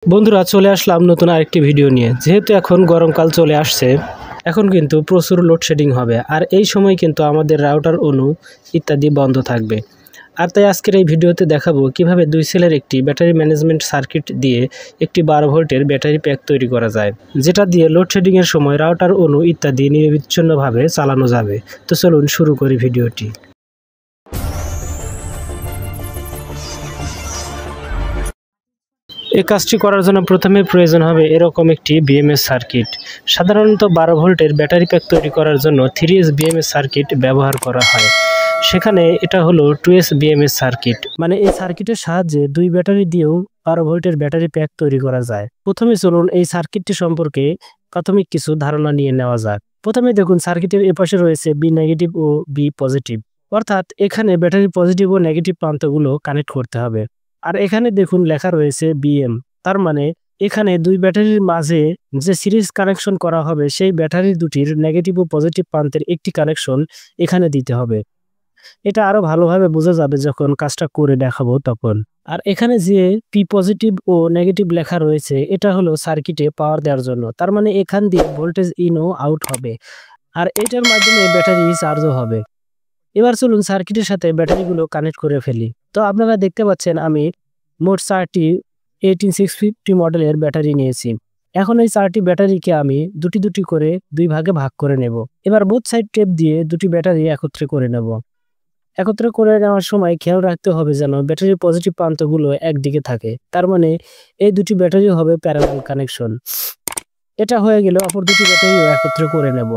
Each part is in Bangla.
বন্ধুরা চলে আসলাম নতুন আরেকটি ভিডিও নিয়ে। যেহেতু এখন গরমকাল চলে আসছে, এখন কিন্তু প্রচুর লোডশেডিং হবে, আর এই সময় কিন্তু আমাদের রাউটার অনু ইত্যাদি বন্ধ থাকবে। আর তাই আজকের এই ভিডিওতে দেখাবো কিভাবে 2 সেলের একটি ব্যাটারি ম্যানেজমেন্ট সার্কিট দিয়ে একটি 12 ভোল্টের ব্যাটারি প্যাক তৈরি করা যায়, যেটা দিয়ে লোডশেডিংয়ের সময় রাউটার অনু ইত্যাদি নিরবিচ্ছিন্নভাবে চালানো যাবে। তো চলুন শুরু করি ভিডিওটি। এই কাজটি করার জন্য প্রথমে প্রয়োজন হবে এরকম একটি বিএমএস সার্কিট। সাধারণত 12 ভোল্টের ব্যাটারি প্যাক তৈরি করার জন্য 3S বিএমএস সার্কিট ব্যবহার করা হয়। সেখানে এটা হলো 2S বিএমএস সার্কিট, মানে এই সার্কিটের সাহায্যে 2 ব্যাটারি দিয়েও 12 ভোল্টের ব্যাটারি প্যাক তৈরি করা যায়। প্রথমে চলুন এই সার্কিটটি সম্পর্কে প্রাথমিক কিছু ধারণা নিয়ে নেওয়া যাক। প্রথমে দেখুন সার্কিটের এপাশে রয়েছে বি নেগেটিভ ও বি পজিটিভ, অর্থাৎ এখানে ব্যাটারি পজিটিভ ও নেগেটিভ প্রান্তগুলো কানেক্ট করতে হবে। আর এখানে দেখুন লেখা রয়েছে বিএম, তার মানে এখানে 2 ব্যাটারির মাঝে যে সিরিজ কানেকশন করা হবে সেই ব্যাটারি দুটির নেগেটিভ ও পজিটিভ প্রান্তের একটি কানেকশন এখানে দিতে হবে। এটা আরো ভালোভাবে বোঝা যাবে যখন কাজটা করে দেখাবো তখন। আর এখানে যে পি পজিটিভ ও নেগেটিভ লেখা রয়েছে এটা হলো সার্কিটে পাওয়ার দেওয়ার জন্য, তার মানে এখান দিয়ে ভোল্টেজ ইন ও আউট হবে, আর এটার মাধ্যমে ব্যাটারি চার্জও হবে। এবার চলুন সার্কিটের সাথে ব্যাটারিগুলো কানেক্ট করে ফেলি। তো আপনারা দেখতে পাচ্ছেন আমি মোট 4টি 18650 মডেলের ব্যাটারি নিয়েছি। এখন এই 4টি ব্যাটারিকে আমি দুটি করে 2 ভাগে ভাগ করে নেব। এবার বোথ সাইড টেপ দিয়ে 2টি ব্যাটারি একত্রে করে নেব। একত্রে করে নেওয়ার সময় খেয়াল রাখতে হবে যেন ব্যাটারির পজিটিভ প্রান্তগুলো একদিকে থাকে, তার মানে এই 2টি ব্যাটারি হবে প্যারালাল কানেকশন। এটা হয়ে গেলে অপর 2টি ব্যাটারিও একত্রে করে নেব।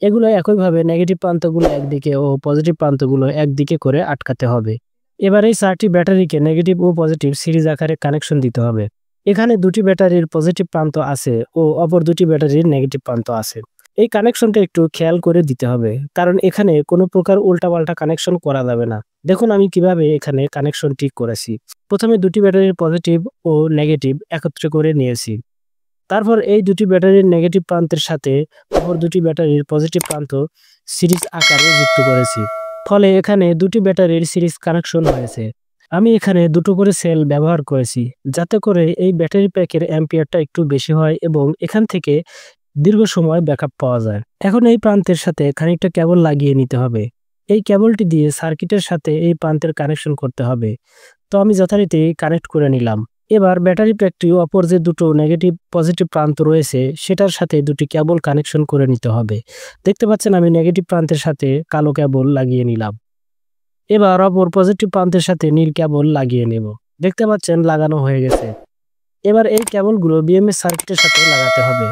এগুলো একইভাবে নেগেটিভ প্রান্তগুলো একদিকে ও পজিটিভ প্রান্তগুলো একদিকে করে আটকাতে হবে। এবার এই 4টি ব্যাটারিকে নেগেটিভ ও পজিটিভ সিরিজ আকারে কানেকশন দিতে হবে। এখানে 2টি ব্যাটারির পজিটিভ প্রান্ত আছে ও অপর 2টি ব্যাটারির নেগেটিভ প্রান্ত আছে। এই কানেকশনটা একটু খেয়াল করে দিতে হবে, কারণ এখানে কোনো প্রকার উল্টাপাল্টা কানেকশন করা যাবে না। দেখুন আমি কিভাবে এখানে কানেকশন ঠিক করেছি। প্রথমে 2টি ব্যাটারির পজিটিভ ও নেগেটিভ একত্রে করে নিয়েছি। তারপর এই 2টি ব্যাটারির নেগেটিভ প্রান্তের সাথে অপর 2টি ব্যাটারির পজিটিভ প্রান্ত সিরিজ আকারে যুক্ত করেছি। ফলে এখানে 2টি ব্যাটারির সিরিজ কানেকশন হয়েছে। আমি এখানে 2টো করে সেল ব্যবহার করেছি, যাতে করে এই ব্যাটারি প্যাকের অ্যাম্পিয়ারটা একটু বেশি হয় এবং এখান থেকে দীর্ঘ সময় ব্যাকআপ পাওয়া যায়। এখন এই প্রান্তের সাথে খানিকটা কেবল লাগিয়ে নিতে হবে। এই কেবলটি দিয়ে সার্কিটের সাথে এই প্রান্তের কানেকশন করতে হবে। তো আমি যথারীতি কানেক্ট করে নিলাম। এবার ব্যাটারি প্যাকটি অপর যে 2টো নেগেটিভ পজিটিভ প্রান্ত রয়েছে সেটার সাথে 2টি কেবল কানেকশন করে নিতে হবে। দেখতে পাচ্ছেন আমি নেগেটিভ প্রান্তের সাথে কালো কেবল লাগিয়ে নিলাম। এবার অপর পজিটিভ প্রান্তের সাথে নীল কেবল লাগিয়ে নেব। দেখতে পাচ্ছেন লাগানো হয়ে গেছে। এবার এই কেবলগুলো বিএমএস সার্কিটের সাথে লাগাতে হবে।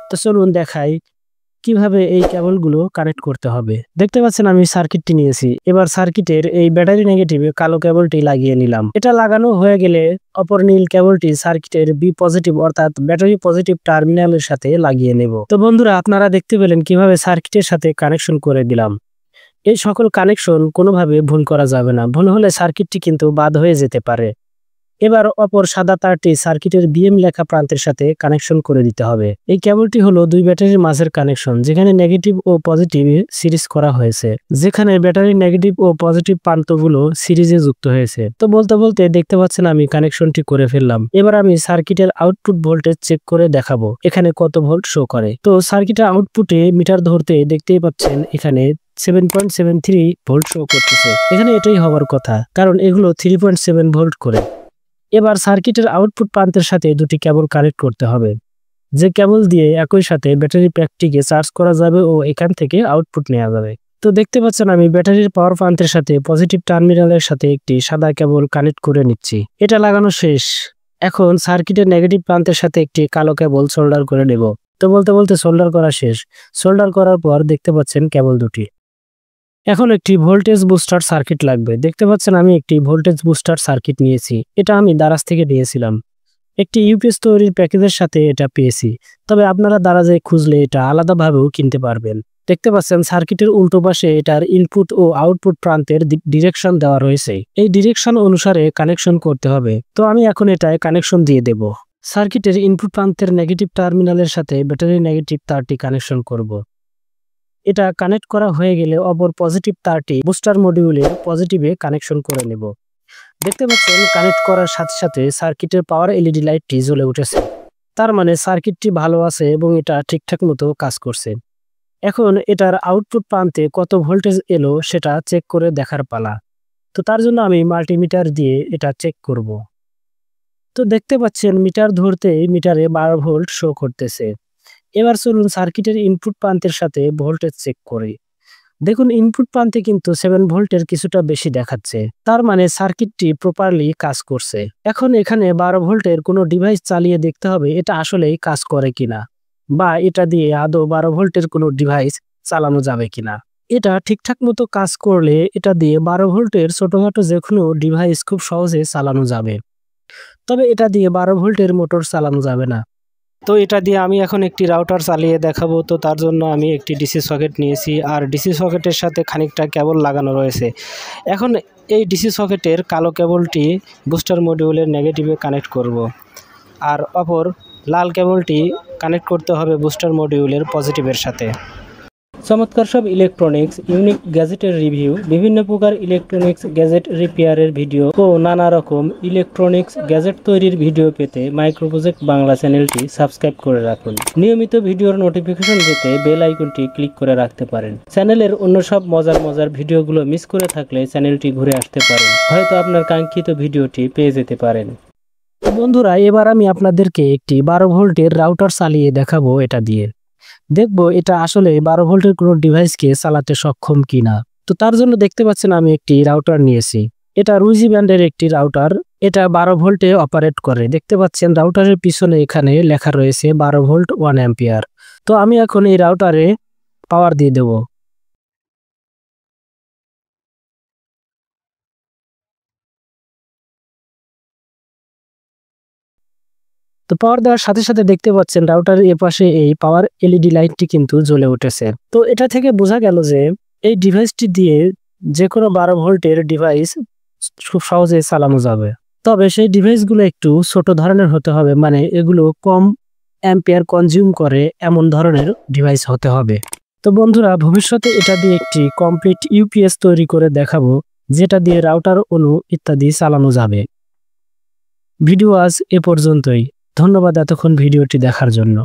তো চলুন দেখাই কিভাবে এই কেবলগুলো কানেক্ট করতে হবে। দেখতে পাচ্ছেন আমি সার্কিটটি নিয়েছি। এবার সার্কিটের এই ব্যাটারি নেগেটিভে কালো কেবলটি লাগিয়ে নিলাম। এটা লাগানো হয়ে গেলে অপর নীল কেবলটি সার্কিটের বি পজিটিভ অর্থাৎ ব্যাটারি পজিটিভ টার্মিনালের সাথে লাগিয়ে নেব। তো বন্ধুরা আপনারা দেখতে পেলেন কিভাবে সার্কিটের সাথে কানেকশন করে দিলাম। এই সকল কানেকশন কোনোভাবে ভুল করা যাবে না, ভুল হলে সার্কিটটি কিন্তু বাদ হয়ে যেতে পারে। এবার অপর সাদা তারটি সার্কিটের বিএম লেখা প্রান্তের সাথে কানেকশন করে দিতে হবে। এই কেবলটি হলো 2 ব্যাটারির মাঝের কানেকশন, যেখানে নেগেটিভ ও পজিটিভ সিরিজ করা হয়েছে, যেখানে ব্যাটারির নেগেটিভ ও পজিটিভ প্রান্তগুলো সিরিজে যুক্ত হয়েছে। তো বলতে বলতে দেখতে পাচ্ছেন আমি কানেকশনটি করে ফেললাম। এবার আমি সার্কিটের আউটপুট ভোল্টেজ চেক করে দেখাবো এখানে কত ভোল্ট শো করে। তো সার্কিটের আউটপুটে মিটার ধরতে দেখতেই পাচ্ছেন এখানে 7.73 ভোল্ট শো করতেছে। এখানে এটাই হওয়ার কথা, কারণ এগুলো 3.7 ভোল্ট করে। এবার সার্কিটের আউটপুট প্রান্তের সাথে 2টি কেবল কানেক্ট করতে হবে, যে কেবল দিয়ে একই সাথে ব্যাটারি প্যাকটিকে চার্জ করা যাবে ও এখান থেকে আউটপুট নেওয়া যাবে। তো দেখতে পাচ্ছেন আমি ব্যাটারির পাওয়ার প্রান্তের সাথে পজিটিভ টার্মিনালের সাথে একটি সাদা কেবল কানেক্ট করে নিচ্ছি। এটা লাগানো শেষ। এখন সার্কিটের নেগেটিভ প্রান্তের সাথে একটি কালো কেবল সোল্ডার করে নেব। তো বলতে বলতে সোল্ডার করা শেষ। সোল্ডার করার পর দেখতে পাচ্ছেন কেবল 2টি। এখন একটি ভোল্টেজ বুস্টার সার্কিট লাগবে। দেখতে পাচ্ছেন আমি একটি ভোল্টেজ বুস্টার সার্কিট নিয়েছি। এটা আমি দারাজ থেকে নিয়েছিলাম। একটি ইউপিএস তৈরির প্যাকেজের সাথে এটা পেয়েছি, তবে আপনারা দারাজে খুঁজলে এটা আলাদাভাবেও কিনতে পারবেন। দেখতে পাচ্ছেন সার্কিটের উল্টো পাশে এটার ইনপুট ও আউটপুট প্রান্তের ডিরেকশন দেওয়া রয়েছে। এই ডিরেকশন অনুসারে কানেকশন করতে হবে। তো আমি এখন এটায় কানেকশন দিয়ে দেব। সার্কিটের ইনপুট প্রান্তের নেগেটিভ টার্মিনালের সাথে ব্যাটারি নেগেটিভ তারটি কানেকশন করব। এটা কানেক্ট করা হয়ে গেলে অপর পজিটিভ তারটি বুস্টার মডিউলের পজিটিভে কানেকশন করে নেব। দেখতে পাচ্ছেন কানেক্ট করার সাথে সাথে সার্কিটের পাওয়ার এলইডি লাইটটি জ্বলে উঠেছে। তার মানে সার্কিটটি ভালো আছে এবং এটা ঠিকঠাক মতো কাজ করছে। এখন এটার আউটপুট প্রান্তে কত ভোল্টেজ এলো সেটা চেক করে দেখার পালা। তো তার জন্য আমি মাল্টিমিটার দিয়ে এটা চেক করব। তো দেখতে পাচ্ছেন মিটার ধরতেই মিটারে 12 ভোল্ট শো করতেছে। এবার চলুন সার্কিটের ইনপুট প্রান্তের সাথে ভোল্টেজ চেক করি। দেখুন ইনপুট প্রান্তে কিন্তু 7 ভোল্টের কিছুটা বেশি দেখাচ্ছে। তার মানে সার্কিটটি প্রপারলি কাজ করছে। এখন এখানে 12 ভোল্টের কোনো ডিভাইস চালিয়ে দেখতে হবে এটা আসলেই কাজ করে কিনা, বা এটা দিয়ে আদৌ 12 ভোল্টের কোনো ডিভাইস চালানো যাবে কিনা। এটা ঠিকঠাক মতো কাজ করলে এটা দিয়ে 12 ভোল্টের ছোটখাটো যে কোনো ডিভাইস খুব সহজে চালানো যাবে। তবে এটা দিয়ে 12 ভোল্টের মোটর চালানো যাবে না। তো এটা দিয়ে আমি এখন একটি রাউটার চালিয়ে দেখাবো। তো তার জন্য আমি একটি ডিসি সকেট নিয়েছি, আর ডিসি সকেটের সাথে খানিকটা কেবল লাগানো রয়েছে। এখন এই ডিসি সকেটের কালো কেবলটি বুস্টার মডিউলের নেগেটিভে কানেক্ট করব, আর অপর লাল কেবলটি কানেক্ট করতে হবে বুস্টার মডিউলের পজিটিভের সাথে। চমৎকার সব ইলেকট্রনিক্স ইউনিক গ্যাজেটের রিভিউ, বিভিন্ন প্রকার ইলেকট্রনিক্স গ্যাজেট রিপেয়ারের ভিডিও ও নানা রকম ইলেকট্রনিক্স গ্যাজেট তৈরির ভিডিও পেতে মাইক্রো প্রজেক্ট বাংলা চ্যানেলটি সাবস্ক্রাইব করে রাখুন। নিয়মিত ভিডিওর নোটিফিকেশন পেতে বেল আইকনটি ক্লিক করে রাখতে পারেন। চ্যানেলের অন্য সব মজার ভিডিওগুলো মিস করে থাকলে চ্যানেলটি ঘুরে আসতে পারেন, হয়তো আপনার কাঙ্ক্ষিত ভিডিওটি পেয়ে যেতে পারেন। বন্ধুরা, এবার আমি আপনাদেরকে একটি 12 ভোল্টের রাউটার চালিয়ে দেখাবো। এটা দিয়ে দেখবো এটা আসলে 12 ভোল্টের কোনো ডিভাইসকে চালাতে সক্ষম কিনা। তো তার জন্য দেখতে পাচ্ছেন আমি একটি রাউটার নিয়েছি। এটা রুজি ব্র্যান্ডের একটি রাউটার। এটা 12 ভোল্টে অপারেট করে। দেখতে পাচ্ছেন রাউটারের পিছনে এখানে লেখা রয়েছে 12 ভোল্ট 1 অ্যাম্পিয়ার। তো আমি এখন এই রাউটারে পাওয়ার দিয়ে দেব। তো পাওয়ার দেওয়ার সাথে সাথে দেখতে পাচ্ছেন রাউটারের এপাশে এই পাওয়ার এলইডি লাইটটি কিন্তু জ্বলে উঠেছে। তো এটা থেকে বোঝা গেল যে এই ডিভাইসটি দিয়ে যে কোনো 12 ভোল্টের ডিভাইস খুব সহজে চালানো যাবে। তবে সেই ডিভাইসগুলো একটু ছোট ধরনের হতে হবে, মানে এগুলো কম অ্যাম্পিয়ার কনজিউম করে এমন ধরনের ডিভাইস হতে হবে। তো বন্ধুরা, ভবিষ্যতে এটা দিয়ে একটি কমপ্লিট ইউপিএস তৈরি করে দেখাবো, যেটা দিয়ে রাউটার অনু ইত্যাদি চালানো যাবে। ভিডিও আজ এ পর্যন্তই। ধন্যবাদ এতক্ষণ ভিডিওটি দেখার জন্য।